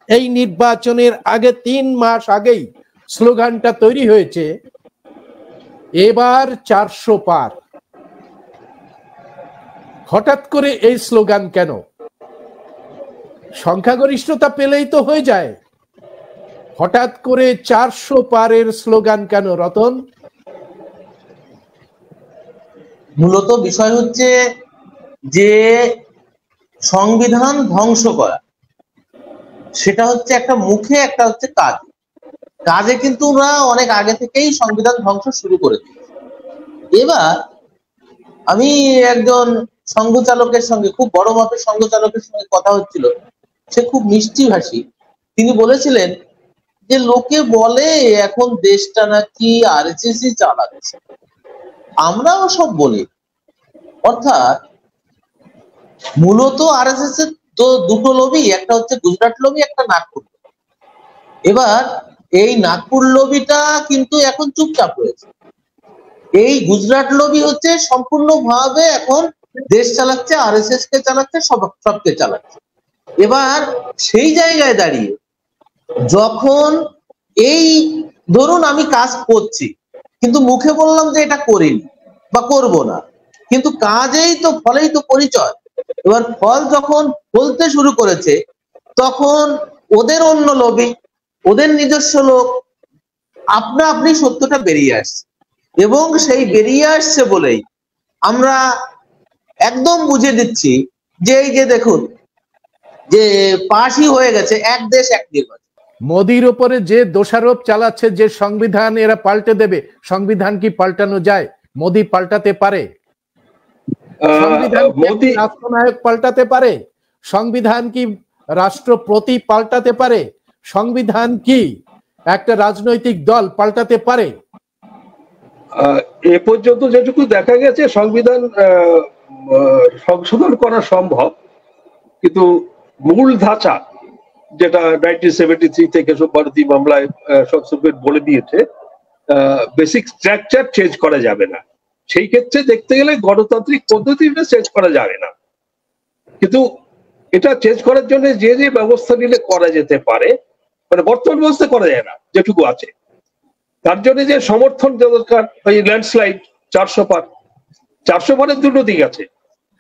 এই নির্বাচনের আগে 3 মাস আগেই স্লোগানটা তৈরি হয়েছে, এবার 400 পার। হঠাৎ করে এই স্লোগান কেন? সংখ্যাগরিষ্ঠতা পেলেই তো হয়ে যায়, হঠাৎ করে 400 পারের স্লোগান কেন রতন? মূলত বিষয় হচ্ছে যে সংবিধান ধ্বংস করা, সেটা হচ্ছে একটা মুখে, একটা হচ্ছে কাজ। কাজে কিন্তু ওরা অনেক আগে থেকেই সংবিধান ধ্বংস শুরু করে দিয়েছে। এবার আমি একজন সংঘচালকের সঙ্গে, খুব বড় মাপের সংঘচালকের সঙ্গে কথা হচ্ছিল, সে খুব মিষ্টি ভাষী। তিনি বলেছিলেন যে লোকে বলে এখন দেশটা নাকি আরএসএসই চালাচ্ছে, আমরাও সব বলি। অর্থাৎ মূলত আরএসএস এর তো দুটো লবি, একটা হচ্ছে গুজরাট লবি, একটা নাগপুর। এবার এই নাগপুর লবিটা কিন্তু এখন চুপচাপ রয়েছে। এই গুজরাট লবি হচ্ছে সম্পূর্ণভাবে এখন দেশ চালাচ্ছে, আরএসএস কে চালাচ্ছে, সবকে চালাচ্ছে। এবার সেই জায়গায় দাঁড়িয়ে যখন এই ধরুন আমি কাজ করছি, কিন্তু মুখে বললাম যে এটা করিনি বা করব না, কিন্তু কাজেই তো, ফলেই তো পরিচয়। এবার ফল যখন বলতে শুরু করেছে, তখন ওদের অন্য লবি, ওদের নিজস্ব লোক আপনা আপনি সত্যটা বেরিয়ে আসছে। এবং সেই বেরিয়ে আসছে বলেই আমরা একদম বুঝে দিচ্ছি যে এই যে দেখুন যে পাশই হয়ে গেছে, এক দেশ এক নির্বাচন। মোদির উপরে যে দোষারোপ চালাচ্ছে যে সংবিধান এরা পাল্টে দেবে, সংবিধান কি পাল্টানো যায়? মোদি পাল্টাতে পারে? সংবিধান কি রাষ্ট্রনায়ক পাল্টাতে পারে? সংবিধান কি রাষ্ট্রপতি পাল্টাতে পারে? সংবিধান কি একটা রাজনৈতিক দল পাল্টাতে পারে? এ পর্যন্ত যেটুকু দেখা গেছে সংবিধান সংশোধন করা সম্ভব, কিন্তু মূল ধাঁচা যেটা 1973 থেকে ভারতী মামলায় সুপ্রিম বলে দিয়েছে, বেসিক স্ট্রাকচার চেঞ্জ করা যাবে না। সেই ক্ষেত্রে দেখতে গেলে গণতান্ত্রিক পদ্ধতিটা চেঞ্জ করা যাবে না, কিন্তু এটা চেঞ্জ করার জন্য যে যে ব্যবস্থা নিলে করা যেতে পারে, মানে বর্তমান ব্যবস্থা করা যায় না যেটুকু আছে, তার জন্য যে সমর্থন দরকার, ওই ল্যান্ডস্লাইড 400 পার। 400 পারের দুটো দিক আছে।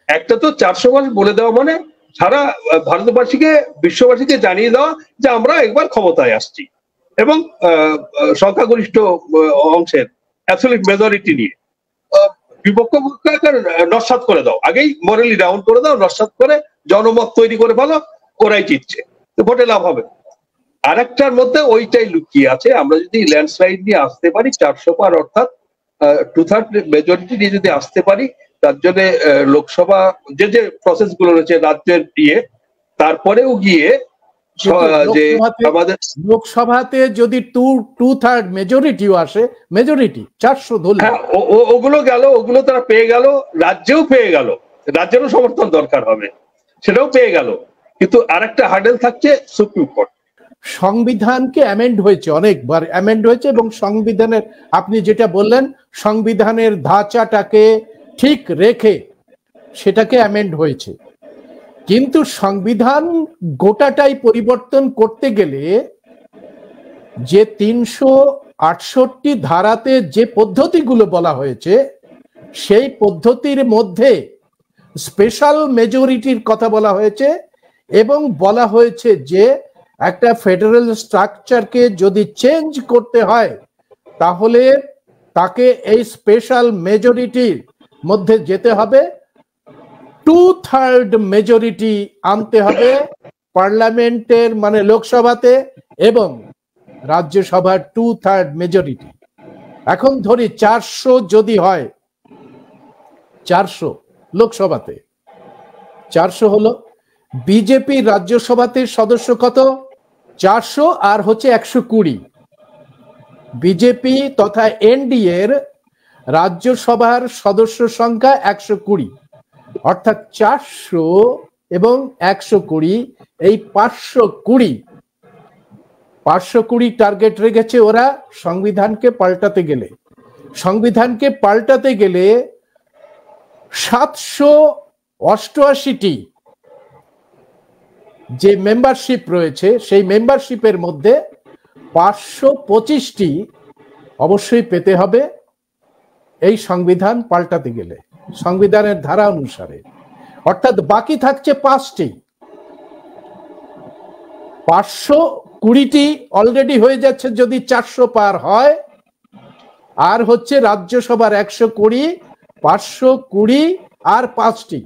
একটা তো 400 পার বলে দেওয়া মানে সারা ভারতবাসীকে, বিশ্ববাসীকে জানিয়ে দেওয়া যে আমরা একবার ক্ষমতায় আসছি, এবং সংখ্যাগরিষ্ঠ অংশের অ্যাবসলিউট মেজরিটি নিয়ে বিপক্ষ নস্যাৎ করে দাও, আগেই মরালি ডাউন করে দাও, নস্যাৎ করে জনমত তৈরি করে ফেলো, ওরাই জিতছে, ভোটে লাভ হবে। আর একটার মধ্যে ওইটাই লুকিয়ে আছে। আমরা যদি ল্যান্ডস্লাইড নিয়ে আসতে পারি 400 পার, অর্থাৎ 2/3 মেজরিটি নিয়ে যদি আসতে পারি, তার জন্য লোকসভা যে যে প্রসেস গুলো রয়েছে রাজ্যের দিয়ে, তারপরেও গিয়ে যে আমাদের লোকসভাতে যদি 2/3 মেজরিটিও আসে, মেজরিটি 400 ধরলে, হ্যাঁ ওগুলো গেল, ওগুলো তারা পেয়ে গেল, রাজ্যেও পেয়ে গেল, রাজ্যেরও সমর্থন দরকার হবে, সেটাও পেয়ে গেল। কিন্তু আরেকটা হার্ডেল থাকছে সুপ্রিম কোর্ট। সংবিধানকে অ্যামেন্ড হয়েছে, অনেকবার অ্যামেন্ড হয়েছে, এবং সংবিধানের, আপনি যেটা বললেন, সংবিধানের ধাঁচাটাকে ঠিক রেখে সেটাকে অ্যামেন্ড হয়েছে। কিন্তু সংবিধান গোটাটাই পরিবর্তন করতে গেলে যে 368 ধারাতে যে পদ্ধতিগুলো বলা হয়েছে, সেই পদ্ধতির মধ্যে স্পেশাল মেজরিটির কথা বলা হয়েছে, এবং বলা হয়েছে যে একটা ফেডারেল স্ট্রাকচারকে যদি চেঞ্জ করতে হয় তাহলে তাকে এই স্পেশাল মেজরিটির মধ্যে যেতে হবে, 2/3 মেজরিটি আনতে হবে পার্লামেন্টের, মানে লোকসভাতে, এবং রাজ্যসভার 2/3 মেজরিটি। এখন ধরি 400 যদি হয়, 400 লোকসভাতে, 400 হলো। বিজেপি রাজ্যসভাতে সদস্য কত? 400 আর হচ্ছে 120। বিজেপি তথা এনডিএ এর রাজ্যসভার সদস্য সংখ্যা 120, অর্থাৎ 400 এবং 120, এই 520 টার্গেট রেখেছে ওরা সংবিধানকে পাল্টাতে গেলে। সংবিধানকে পাল্টাতে গেলে 788টি যে মেম্বারশিপ রয়েছে সেই মেম্বারশিপের মধ্যে 525টি অবশ্যই পেতে হবে এই সংবিধান পাল্টাতে গেলে সংবিধানের ধারা অনুসারে, অর্থাৎ বাকি থাকছে 5টি। 520টি অলরেডি হয়ে যাচ্ছে যদি 400 পার হয়, আর হচ্ছে রাজ্যসভার 120, 520 আর 5টি।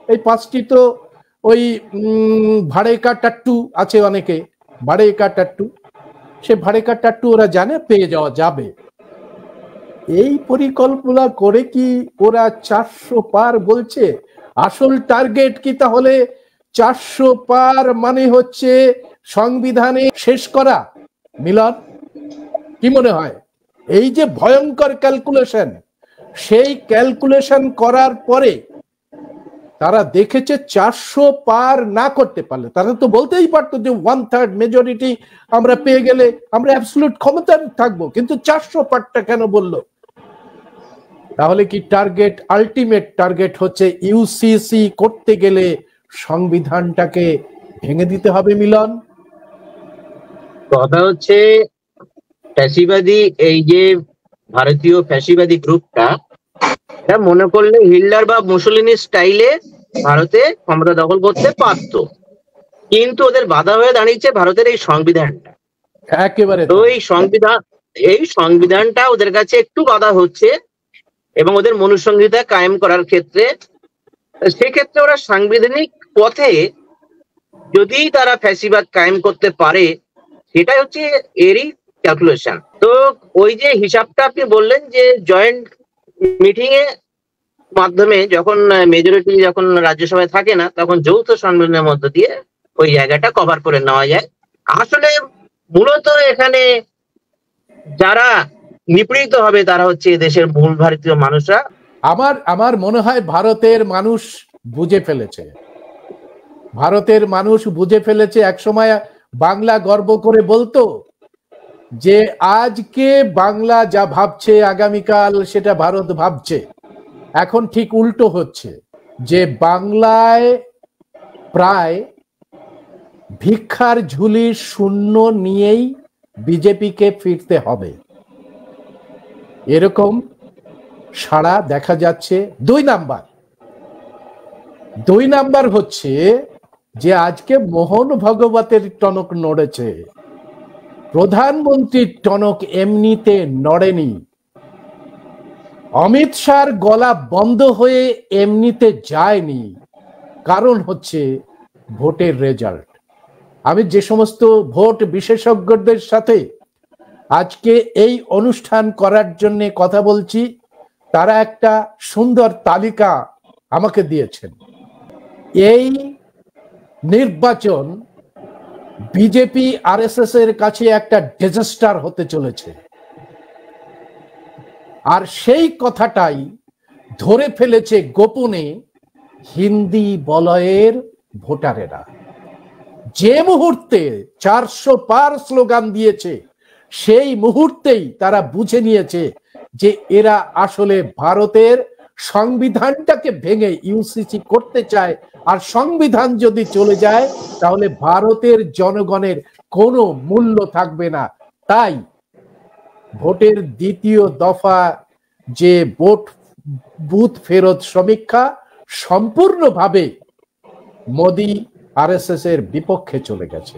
এই 5টি তো ওই ভাড়েকা টাট্টু আছে, অনেকে ভাড়েকা টাট্টু, সে ভাড়েকা টাট্টু ওরা জানে পেয়ে যাওয়া যাবে। এই পরিকল্পনা করে কি ওরা 400 পার বলছে? আসল টার্গেট কি তাহলে 400 পার মানে হচ্ছে সংবিধানে শেষ করা? মিলন, কি মনে হয়? এই যে ভয়ঙ্কর ক্যালকুলেশন, সেই ক্যালকুলেশন করার পরে তারা দেখেছে 400 পার না করতে পারলে, তারা তো বলতেই পারতো যে 1/3 মেজরিটি আমরা পেয়ে গেলে আমরা অ্যাবসলিউট ক্ষমতা থাকবো, কিন্তু 400 পারটা কেন বললো? তাহলে কি টার্গেট, আলটিমেট টার্গেট হচ্ছে ইউসিসি করতে গেলে সংবিধানটাকে ভেঙে দিতে হবে? মিলন, কথা হচ্ছে ফ্যাসিবাদী, এই যে ভারতীয় ফ্যাসিবাদী গ্রুপটা, এটা মনে করলে হিটলার বা মুসোলিনির স্টাইলে ভারতে ক্ষমতা দখল করতে পারত, কিন্তু ওদের বাধা হয়ে দাঁড়িয়েছে ভারতের এই সংবিধানটা। একেবারে। তো এই সংবিধানটা ওদের কাছে একটু বাধা হচ্ছে, এবং ওদের মনুসংহিতা কায়েম করার ক্ষেত্রে, সেক্ষেত্রে ওরা সাংবিধানিক পথে যদি তারা ফ্যাসিবাদ কায়েম করতে পারে, সেটাই হচ্ছে এরই ক্যালকুলেশন। তো ওই যে হিসাবটা আপনি বললেন যে জয়েন্ট মিটিং এ মাধ্যমে যখন মেজরিটি যখন রাজ্যসভায় থাকে না, তখন যৌথ সম্মেলনের মধ্য দিয়ে ওই জায়গাটা কভার করে নেওয়া যায়। আসলে মূলত এখানে যারা নিপীড়িত হবে তারা হচ্ছে দেশের মূল ভারতীয় মানুষরা। আমার মনে হয় ভারতের মানুষ বুঝে ফেলেছে, ভারতের মানুষ বুঝে ফেলেছে। একসময় বাংলা গর্ব করে বলতো যে আজকে বাংলা যা ভাবছে আগামীকাল সেটা ভারত ভাবছে। এখন ঠিক উল্টো হচ্ছে, যে বাংলায় প্রায় ভিক্ষার ঝুলি শূন্য নিয়েই বিজেপিকে ফিরতে হবে, এরকম সাড়া দেখা যাচ্ছে। 2 নাম্বার হচ্ছে যে আজকে মোহন ভগবতের টনক নড়েছে, প্রধানমন্ত্রীর টনক এমনিতে নড়েনি, অমিত শাহর গলা বন্ধ হয়ে এমনিতে যায়নি। কারণ হচ্ছে ভোটের রেজাল্ট। আমি যে সমস্ত ভোট বিশেষজ্ঞদের সাথে আজকে এই অনুষ্ঠান করার জন্য কথা বলছি, তারা একটা সুন্দর তালিকা আমাকে দিয়েছেন। এই নির্বাচন বিজেপি আরএসএস এর কাছে একটা ডিজাস্টার হতে চলেছে, আর সেই কথাটাই ধরে ফেলেছে গোপনে হিন্দি বলয়ের ভোটারেরা। যে মুহূর্তে 400 পার স্লোগান দিয়েছে, সেই মুহূর্তেই তারা বুঝে নিয়েছে যে এরা আসলে ভারতের সংবিধানটাকে ভেঙে ইউসিসি করতে চায়, আর সংবিধান যদি চলে যায় তাহলে ভারতের জনগণের কোনো মূল্য থাকবে না। তাই ভোটের দ্বিতীয় দফা যে বুথ ফেরত সমীক্ষা সম্পূর্ণভাবে মোদি আরএসএস এর বিপক্ষে চলে গেছে।